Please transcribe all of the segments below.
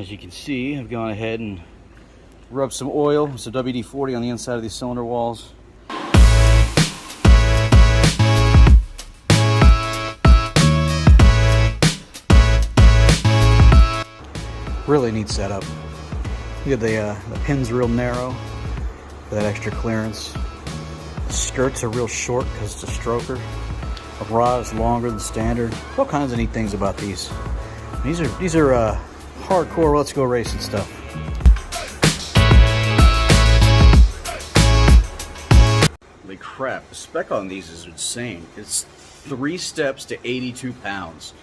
As you can see, I've gone ahead and rubbed some oil, some WD-40 on the inside of these cylinder walls. Really neat setup. Look at the pin's real narrow for that extra clearance. The skirts are real short because it's a stroker. The rod is longer than standard. All kinds of neat things about these. These are hardcore let's go racing stuff. Holy crap, the spec on these is insane. It's 3 steps to 82 pounds.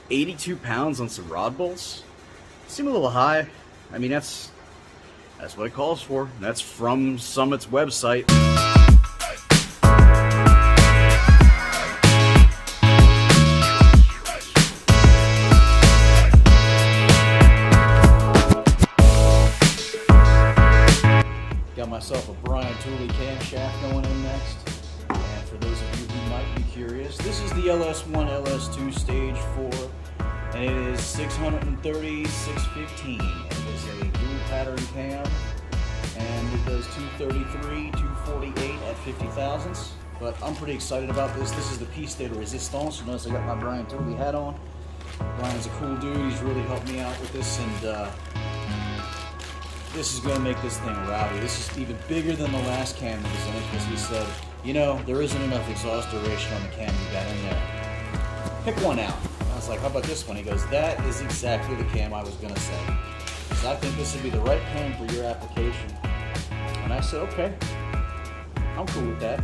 82 pounds on some rod bolts? Seem a little high. I mean, that's what it calls for. That's from Summit's website. Got myself a Brian Tooley camshaft going in next. And for those of you who might be curious, this is the LS1 LS2 Stage 4. And it is 630, 615. It is a dual pattern cam. And it does 233, 248 at 50 thousandths. But I'm pretty excited about this. This is the piece de resistance. You notice I got my Brian Tooley hat on. Brian's a cool dude. He's really helped me out with this. And this is going to make this thing rowdy. This is even bigger than the last cam that was in it because he said, you know, there isn't enough exhaust duration on the cam you got in there. Pick one out. I was like, how about this one? He goes, that is exactly the cam I was going to say. So I think this would be the right cam for your application. And I said, okay, I'm cool with that.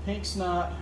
Pink snot.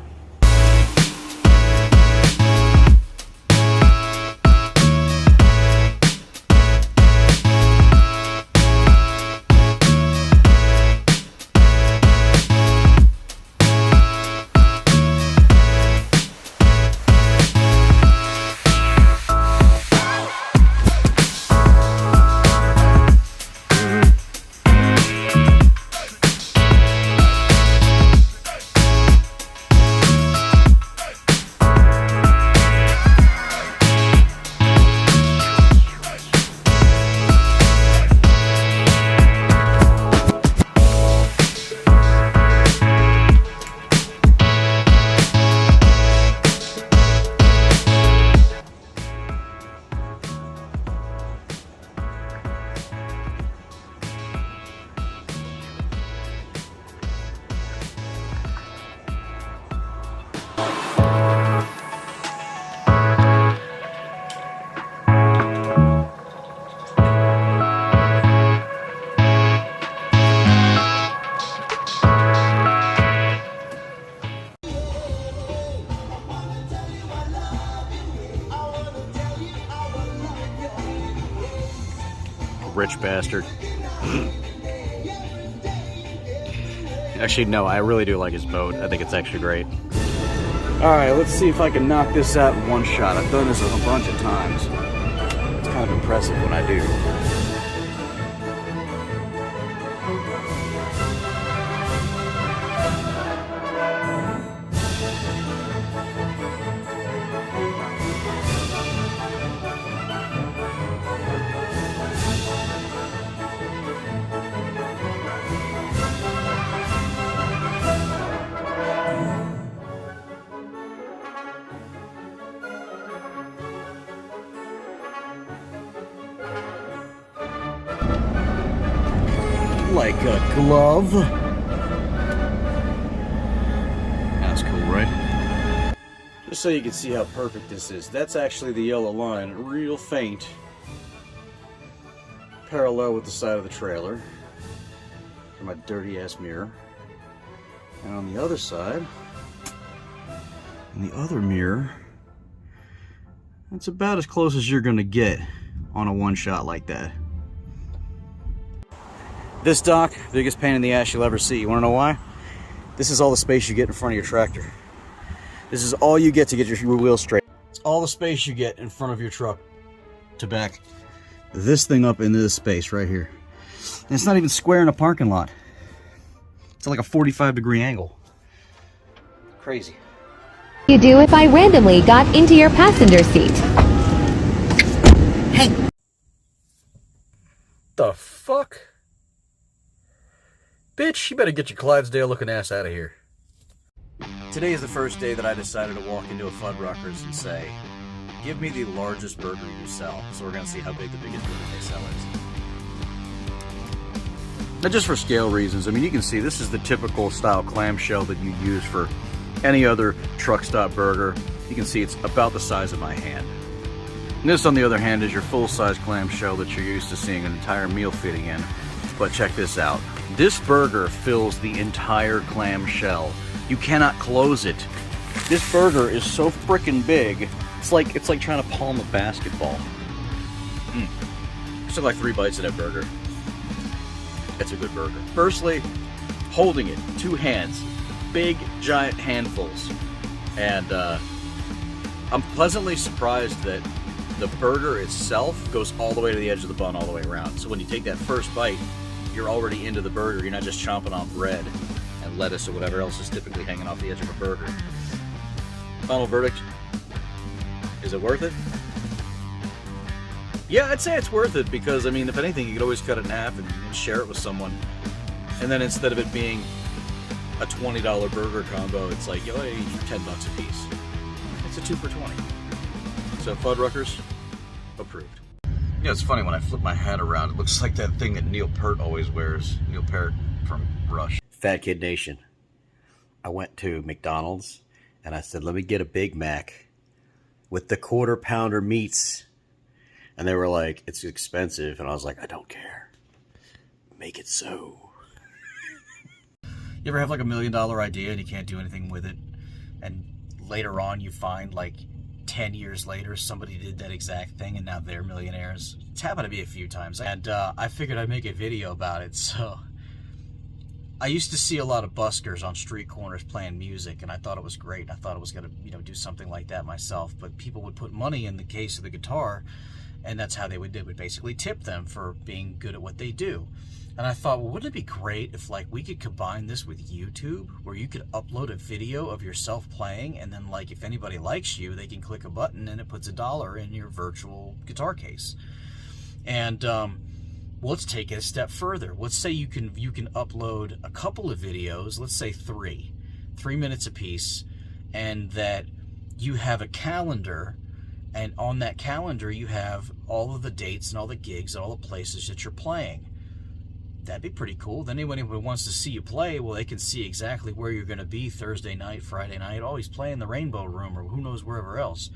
Rich bastard. Actually, no, I really do like his boat. I think it's actually great. Alright, let's see if I can knock this out in one shot. I've done this a bunch of times. It's kind of impressive when I do. Like a glove. That's cool, right? Just so you can see how perfect this is. That's actually the yellow line, real faint. Parallel with the side of the trailer. For my dirty ass mirror. And on the other side, in the other mirror, that's about as close as you're gonna get on a one shot like that. This dock, biggest pain in the ass you'll ever see. You wanna know why? This is all the space you get in front of your tractor. This is all you get to get your wheels straight. It's all the space you get in front of your truck to back this thing up into this space right here. And it's not even square in a parking lot. It's like a 45-degree angle. Crazy. You do if I randomly got into your passenger seat. Hey! The fuck? Bitch, you better get your Clydesdale looking ass out of here. Today is the first day that I decided to walk into a Fuddruckers and say, give me the largest burger you sell. So we're going to see how big the biggest burger they sell is. Now just for scale reasons, I mean, you can see this is the typical style clamshell that you use for any other truck stop burger. You can see it's about the size of my hand. And this, on the other hand, is your full-size clamshell that you're used to seeing an entire meal fitting in. But check this out. This burger fills the entire clamshell. You cannot close it. This burger is so freaking big. It's like trying to palm a basketball. Just took like 3 bites of that burger. It's a good burger. Firstly, holding it, 2 hands, big giant handfuls, and I'm pleasantly surprised that the burger itself goes all the way to the edge of the bun, all the way around. So when you take that first bite, you're already into the burger. You're not just chomping on bread and lettuce or whatever else is typically hanging off the edge of a burger. Final verdict: is it worth it? Yeah, I'd say it's worth it because, I mean, if anything, you could always cut it in half and share it with someone. And then instead of it being a $20 burger combo, it's like, yo, hey, $10 a piece. It's a 2 for $20. So Fuddruckers, approved. You know, it's funny, when I flip my hat around, it looks like that thing that Neil Peart always wears. Neil Peart from Rush. Fat Kid Nation. I went to McDonald's and I said, let me get a Big Mac with the quarter pounder meats. And they were like, it's expensive. And I was like, I don't care. Make it so. You ever have like $1 million idea and you can't do anything with it? And later on you find like 10 years later somebody did that exact thing and now they're millionaires? It's happened to me a few times. And I figured I'd make a video about it. So I used to see a lot of buskers on street corners playing music, and I thought it was great. I thought I was going to, you know, do something like that myself. But people would put money in the case of the guitar, and that's how they would basically tip them for being good at what they do. And I thought, well, wouldn't it be great if like we could combine this with YouTube, where you could upload a video of yourself playing, and then like if anybody likes you, they can click a button and it puts $1 in your virtual guitar case. And let's take it a step further. Let's say you can upload a couple of videos, let's say 3 minutes apiece, and that you have a calendar. And on that calendar, you have all of the dates and all the gigs and all the places that you're playing. That'd be pretty cool. Then anyone who wants to see you play, well, they can see exactly where you're going to be Thursday night, Friday night, always play in the Rainbow Room or who knows wherever else.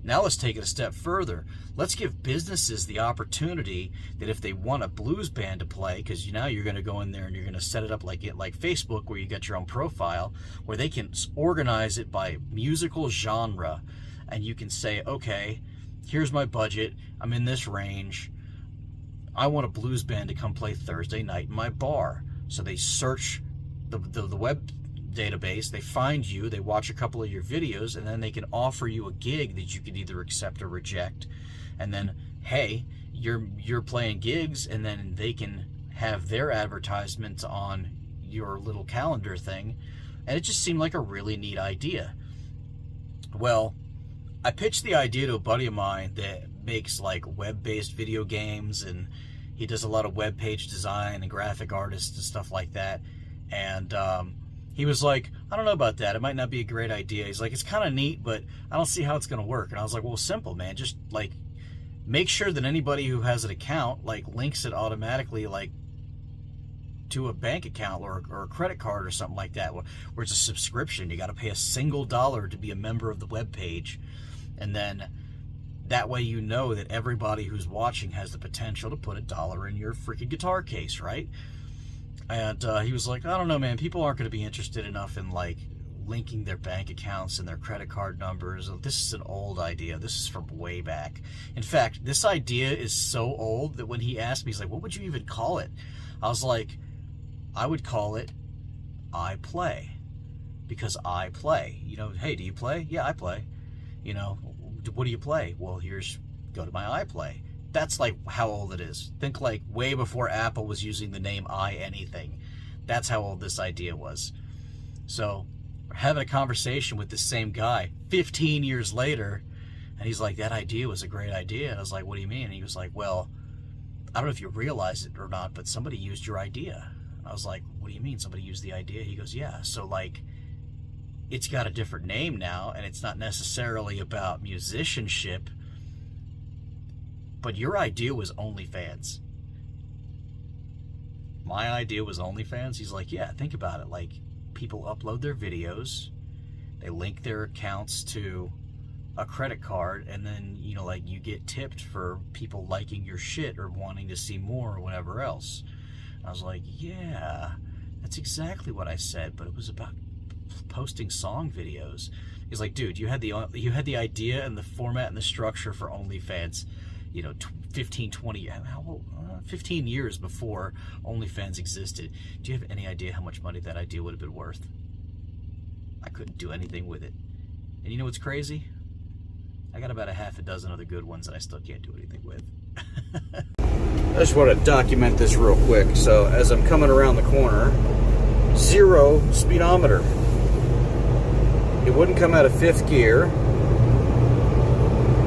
Now let's take it a step further. Let's give businesses the opportunity that if they want a blues band to play, because now you're going to go in there and you're going to set it up like Facebook, where you got your own profile, where they can organize it by musical genre. And you can say, okay, here's my budget. I'm in this range. I want a blues band to come play Thursday night in my bar. So they search the web database, they find you, they watch a couple of your videos, and then they can offer you a gig that you can either accept or reject. And then, hey, you're playing gigs, and then they can have their advertisements on your little calendar thing. And it just seemed like a really neat idea. Well, I pitched the idea to a buddy of mine that makes like web-based video games, and he does a lot of web page design and graphic artists and stuff like that. And he was like, I don't know about that. It might not be a great idea. He's like, it's kind of neat, but I don't see how it's going to work. And I was like, well, simple, man. Just like make sure that anybody who has an account like links it automatically like to a bank account or a credit card or something like that, where it's a subscription. You got to pay a single $1 to be a member of the web page. And then that way you know that everybody who's watching has the potential to put $1 in your freaking guitar case, right? And he was like, I don't know, man. People aren't going to be interested enough in like linking their bank accounts and their credit card numbers. This is an old idea. This is from way back. In fact, this idea is so old that when he asked me, he's like, what would you even call it? I was like, I would call it I Play, because I play. You know, hey, do you play? Yeah, I play. You know, what do you play? Well, go to my iPlay. That's like how old it is. Think like way before Apple was using the name iAnything. That's how old this idea was. So having a conversation with the same guy 15 years later, and he's like, that idea was a great idea. And I was like, what do you mean? And he was like, well, I don't know if you realize it or not, but somebody used your idea. I was like, what do you mean somebody used the idea? He goes, yeah. So like, it's got a different name now, and it's not necessarily about musicianship, but your idea was OnlyFans. My idea was OnlyFans? He's like, yeah, think about it. Like, people upload their videos, they link their accounts to a credit card, and then, you know, like, you get tipped for people liking your shit or wanting to see more or whatever else. I was like, yeah, that's exactly what I said, but it was about posting song videos. He's like, dude, you had the idea and the format and the structure for OnlyFans, you know, 15 years before OnlyFans existed. Do you have any idea how much money that idea would have been worth? I couldn't do anything with it. And you know what's crazy? I got about a half a dozen other good ones that I still can't do anything with. I just want to document this real quick. So as I'm coming around the corner, 0 speedometer. It wouldn't come out of 5th gear.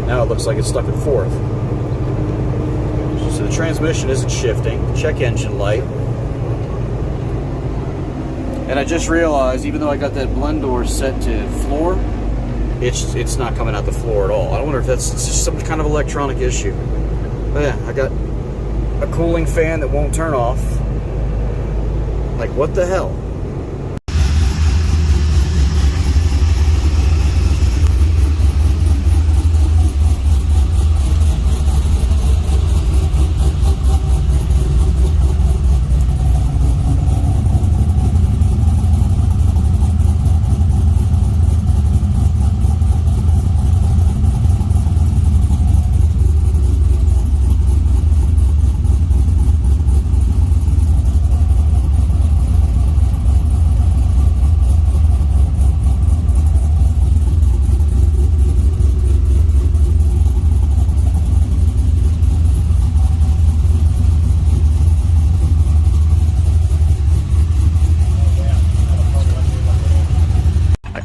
Now it looks like it's stuck in 4th. So the transmission isn't shifting. Check engine light. And I just realized, even though I got that blend door set to floor, it's not coming out the floor at all. I wonder if that's just some kind of electronic issue. But yeah, I got a cooling fan that won't turn off. Like, what the hell?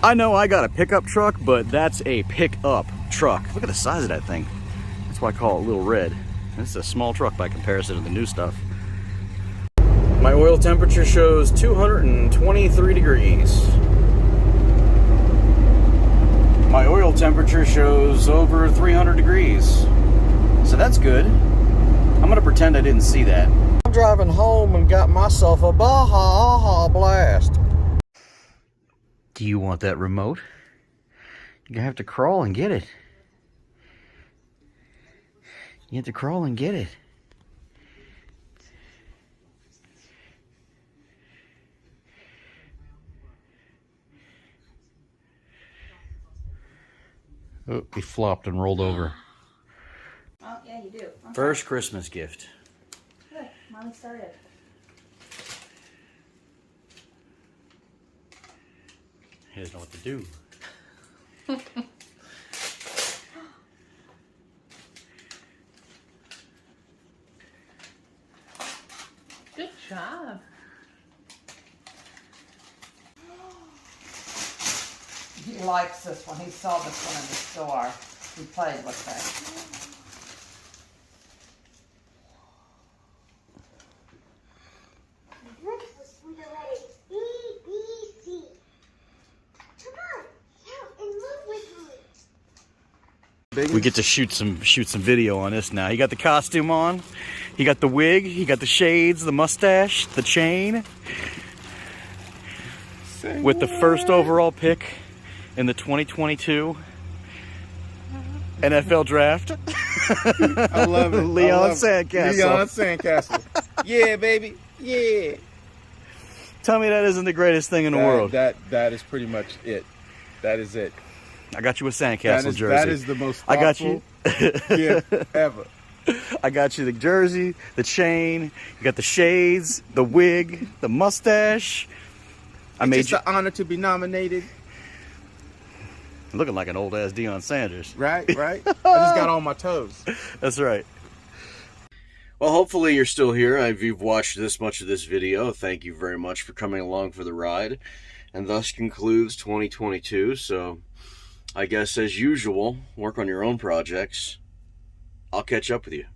I know I got a pickup truck, but that's a pickup truck. Look at the size of that thing. That's why I call it Little Red. This is a small truck by comparison to the new stuff. My oil temperature shows 223 degrees. My oil temperature shows over 300 degrees. So that's good. I'm gonna pretend I didn't see that. I'm driving home and got myself a Baja Blast. Do you want that remote? You're gonna have to crawl and get it. You have to crawl and get it. Oh, he flopped and rolled over. Oh, yeah, you do. Okay. First Christmas gift. Good. Mommy started. He doesn't know what to do. Good job. He likes this one. He saw this one in the store. He played with it. We get to shoot some video on this now. He got the costume on, he got the wig, he got the shades, the mustache, the chain. With the first overall pick in the 2022 NFL draft. I love it. Leon Sandcastle. Leon Sandcastle. Yeah, baby. Yeah. Tell me that isn't the greatest thing in the world. That is pretty much it. That is it. I got you a Sandcastle jersey. That is the most I got you gift ever. I got you the jersey, the chain, you got the shades, the wig, the mustache. It's just an honor to be nominated. Looking like an old ass Deion Sanders. Right. I just got on my toes. That's right. Well, hopefully you're still here. If you've watched this much of this video, thank you very much for coming along for the ride. And thus concludes 2022. So I guess as usual, work on your own projects. I'll catch up with you.